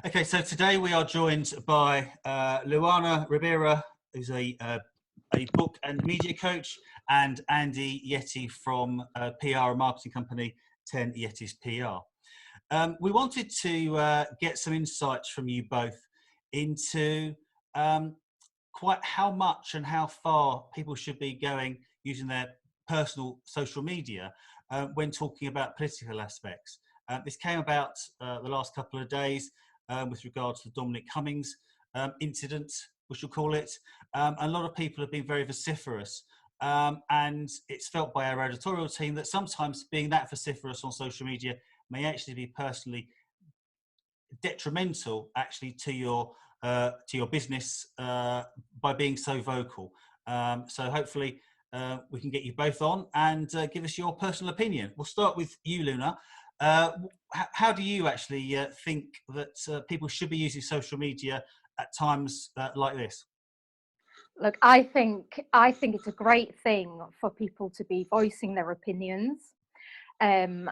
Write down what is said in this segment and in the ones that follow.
Okay, so today we are joined by Luana Ribera, who's a book and media coach, and Andy Yeti from PR and marketing company 10 Yetis PR. We wanted to get some insights from you both into quite how much and how far people should be going using their personal social media when talking about political aspects. This came about the last couple of days with regards to the Dominic Cummings incident, we shall call it. A lot of people have been very vociferous, and it's felt by our editorial team that sometimes being that vociferous on social media may actually be personally detrimental actually to your business by being so vocal. So hopefully we can get you both on and give us your personal opinion. We'll start with you, Luna. How do you actually think that people should be using social media at times like this? Look, I think it's a great thing for people to be voicing their opinions, and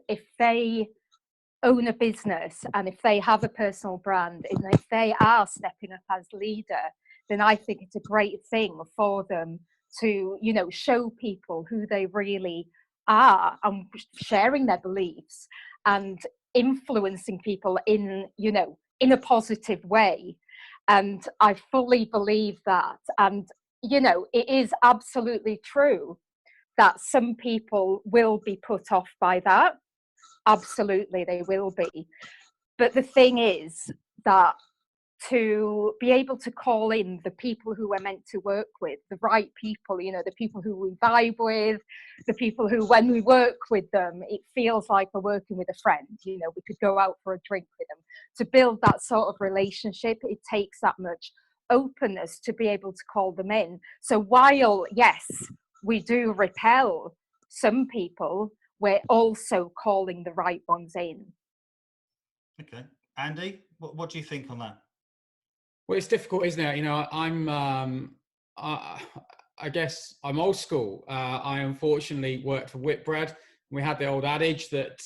if they own a business and if they have a personal brand and if they are stepping up as leader, then I think it's a great thing for them to, show people who they really are and sharing their beliefs and influencing people in a positive way. And I fully believe that. And it is absolutely true that some people will be put off by that. Absolutely, they will be. But the thing is that to be able to call in the people who we're meant to work with, the right people, the people who we vibe with, the people who, when we work with them, it feels like we're working with a friend. We could go out for a drink with them. To build that sort of relationship, it takes that much openness to be able to call them in. So while, yes, we do repel some people, we're also calling the right ones in. Okay. Andy, what do you think on that? Well, it's difficult, isn't it? I guess I'm old school. I unfortunately worked for Whitbread. We had the old adage that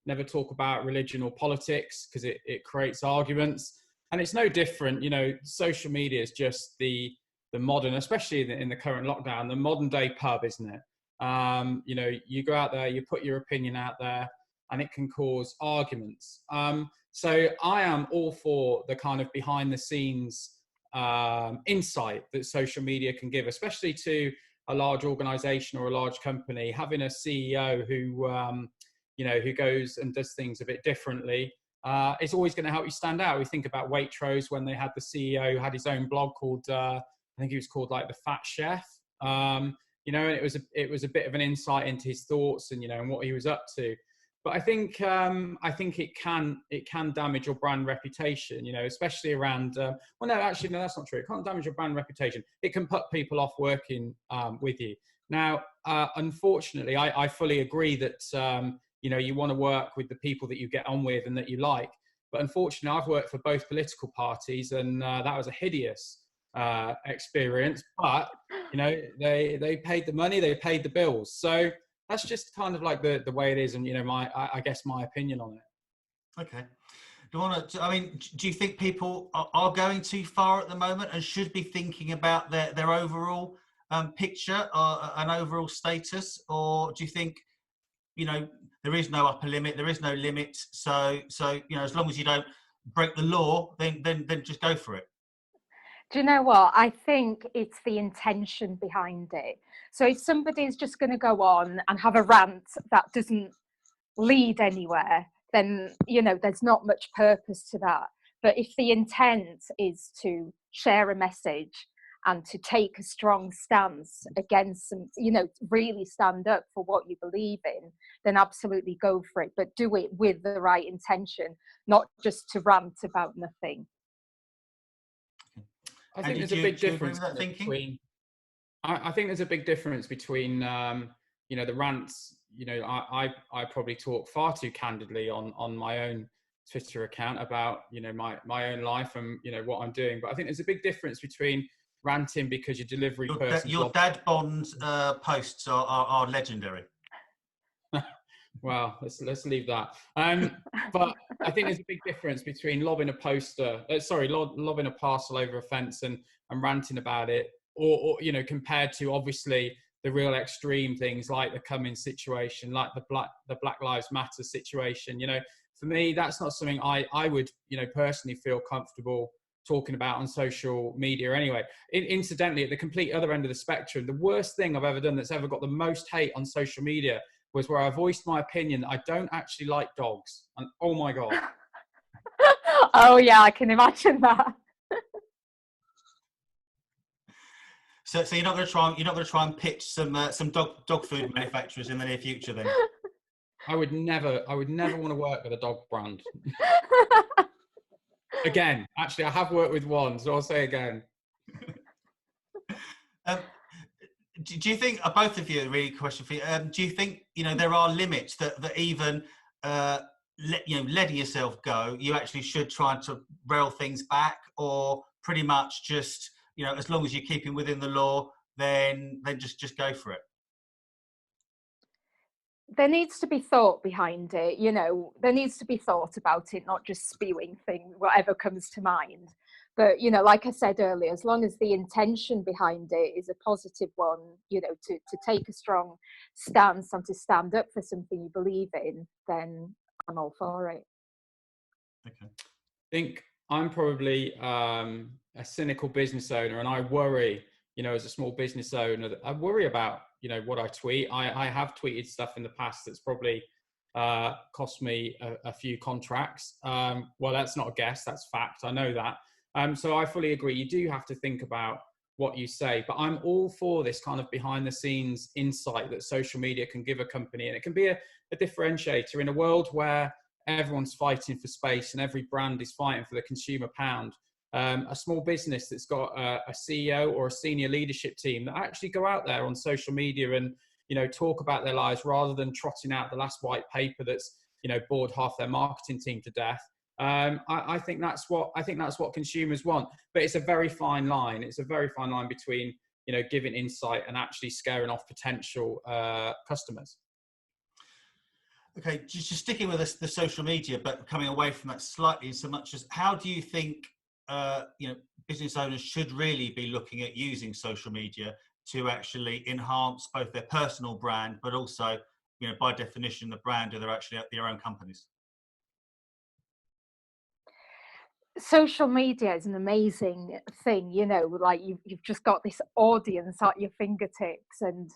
never talk about religion or politics because it creates arguments. And it's no different. Social media is just the modern, especially in the current lockdown, the modern day pub, isn't it? You go out there, you put your opinion out there, and it can cause arguments. So I am all for the kind of behind the scenes insight that social media can give, especially to a large organization or a large company. Having a CEO who goes and does things a bit differently is always going to help you stand out. We think about Waitrose when they had the CEO who had his own blog called, I think he was called like the Fat Chef. And it was a bit of an insight into his thoughts and and what he was up to. But I think it can damage your brand reputation, especially around. No, that's not true. It can't damage your brand reputation. It can put people off working with you. Now, unfortunately, I fully agree that you want to work with the people that you get on with and that you like. But unfortunately, I've worked for both political parties, and that was a hideous experience. But they paid the money, they paid the bills. So that's just kind of like the way it is, and I guess my opinion on it. Okay. Do you think people are going too far at the moment and should be thinking about their overall picture or an overall status, or do you think there is no upper limit, there is no limit, so as long as you don't break the law, then just go for it? Do you know what? I think it's the intention behind it. So if somebody's just going to go on and have a rant that doesn't lead anywhere, then, there's not much purpose to that. But if the intent is to share a message and to take a strong stance against some, really stand up for what you believe in, then absolutely go for it. But do it with the right intention, not just to rant about nothing. I think there's a big difference between. I think there's a big difference between the rants. I probably talk far too candidly on my own Twitter account about my own life and what I'm doing. But I think there's a big difference between ranting because your delivery person. Your dad bond posts are legendary. Well, let's leave that. But I think there's a big difference between lobbing a poster, lobbing a parcel over a fence and ranting about it, or you know, compared to obviously the real extreme things like the Cummins situation, like the Black Lives Matter situation. You know, for me, that's not something I would, you know, personally feel comfortable talking about on social media anyway. Incidentally, at the complete other end of the spectrum, the worst thing I've ever done that's ever got the most hate on social media was where I voiced my opinion that I don't actually like dogs. And oh my God. Oh yeah, I can imagine that. So you're not going to try and pitch some dog food manufacturers in the near future then? I would never want to work with a dog brand. Again, actually, I have worked with one, so I'll say again. Do you think, both of you, a really question for you, do you think, you know, there are limits that even letting yourself go, you actually should try to rail things back, or pretty much just, you know, as long as you're keeping within the law, then just go for it? There needs to be thought behind it, you know, there needs to be thought about it, not just spewing things, whatever comes to mind. But, you know, like I said earlier, as long as the intention behind it is a positive one, you know, to take a strong stance and to stand up for something you believe in, then I'm all for it. Okay. I think I'm probably a cynical business owner, and I worry, you know, as a small business owner, I worry about, you know, what I tweet. I have tweeted stuff in the past that's probably cost me a few contracts. Well, that's not a guess, that's fact. I know that. So I fully agree. You do have to think about what you say, but I'm all for this kind of behind the scenes insight that social media can give a company. And it can be a differentiator in a world where everyone's fighting for space and every brand is fighting for the consumer pound. A small business that's got a CEO or a senior leadership team that actually go out there on social media and, you know, talk about their lives rather than trotting out the last white paper that's, you know, bored half their marketing team to death. I think that's what consumers want, but it's a very fine line. It's a very fine line between, you know, giving insight and actually scaring off potential customers. Okay, just sticking with the social media, but coming away from that slightly, in so much as, how do you think you know, business owners should really be looking at using social media to actually enhance both their personal brand, but also, you know, by definition, the brand of their own companies? Social media is an amazing thing, you know, like you've just got this audience at your fingertips, and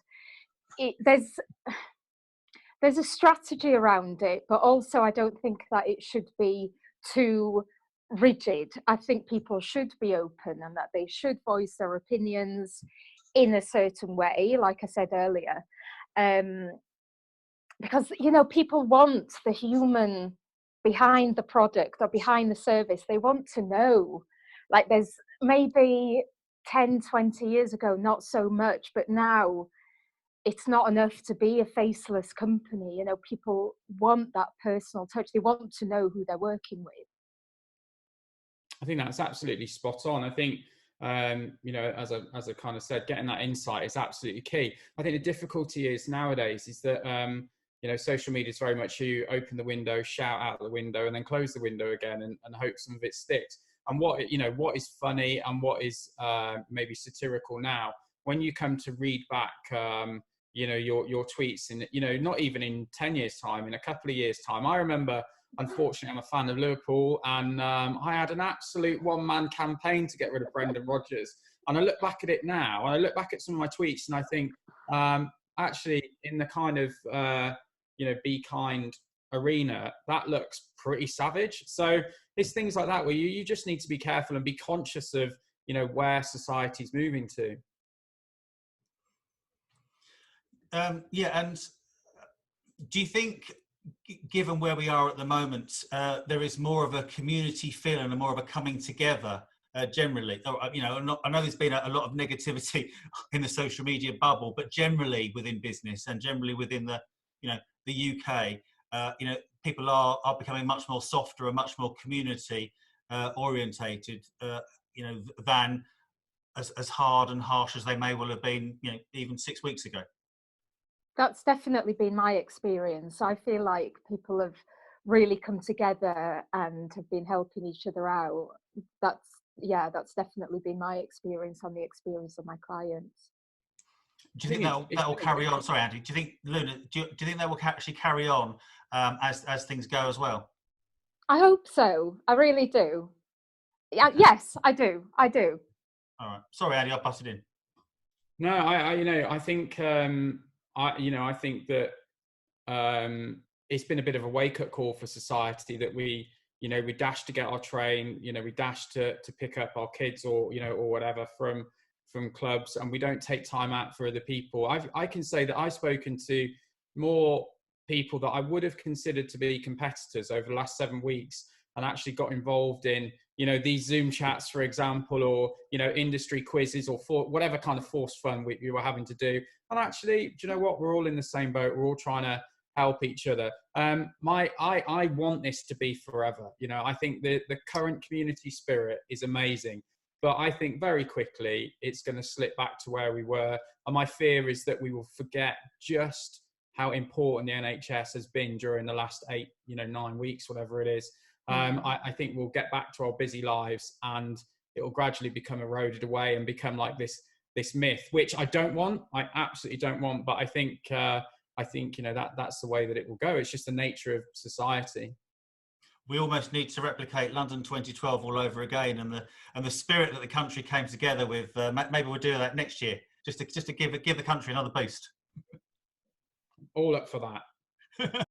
there's a strategy around it, but also I don't think that it should be too rigid. I think people should be open and that they should voice their opinions in a certain way, like I said earlier, because, you know, people want the human behind the product or behind the service. They want to know, like, there's maybe 10-20 years ago not so much, but now it's not enough to be a faceless company. You know, people want that personal touch. They want to know who they're working with. I think that's absolutely spot on. I think, you know, as I kind of said, getting that insight is absolutely key. I think the difficulty is nowadays is that, you know, social media is very much you open the window, shout out the window, and then close the window again and hope some of it sticks. And what, you know, what is funny and what is maybe satirical now, when you come to read back, you know, your tweets in, you know, not even in 10 years time, in a couple of years time. I remember, unfortunately, I'm a fan of Liverpool, and I had an absolute one-man campaign to get rid of Brendan Rodgers. And I look back at it now, and I look back at some of my tweets, and I think, actually, in the kind of, you know, be kind arena, that looks pretty savage. So it's things like that where you just need to be careful and be conscious of, you know, where society's moving to. Yeah, and do you think, given where we are at the moment, there is more of a community feel and more of a coming together generally? You know, I know there's been a lot of negativity in the social media bubble, but generally within business and generally within the, you know, the UK, you know, people are becoming much more softer and much more community orientated, you know, than as hard and harsh as they may well have been, you know, even 6 weeks ago. That's definitely been my experience. I feel like people have really come together and have been helping each other out. That's yeah, that's definitely been my experience and the experience of my clients. Do you I think think it's that will been a carry on? really Sorry, Andy. Do you think Luna? Do you think that will actually carry on as things go as well? I hope so. I really do. Yeah, yes, I do. I do. All right. Sorry, Andy. I busted in. No, I think, I think that it's been a bit of a wake up call for society that we dash to get our train, we dash to pick up our kids or whatever from clubs, and we don't take time out for other people. I can say that I've spoken to more people that I would have considered to be competitors over the last 7 weeks, and actually got involved in these Zoom chats, for example, or industry quizzes, or for whatever kind of forced fun we were having to do. And actually, do you know what? We're all in the same boat. We're all trying to help each other. I want this to be forever. I think the current community spirit is amazing, but I think very quickly it's going to slip back to where we were. And my fear is that we will forget just how important the NHS has been during the last 9 weeks, whatever it is. I think we'll get back to our busy lives, and it will gradually become eroded away and become like this myth, which I don't want. I absolutely don't want. But I think that's the way that it will go. It's just the nature of society. We almost need to replicate London 2012 all over again, and the spirit that the country came together with. Maybe we'll do that next year, just to give the country another boost. All up for that.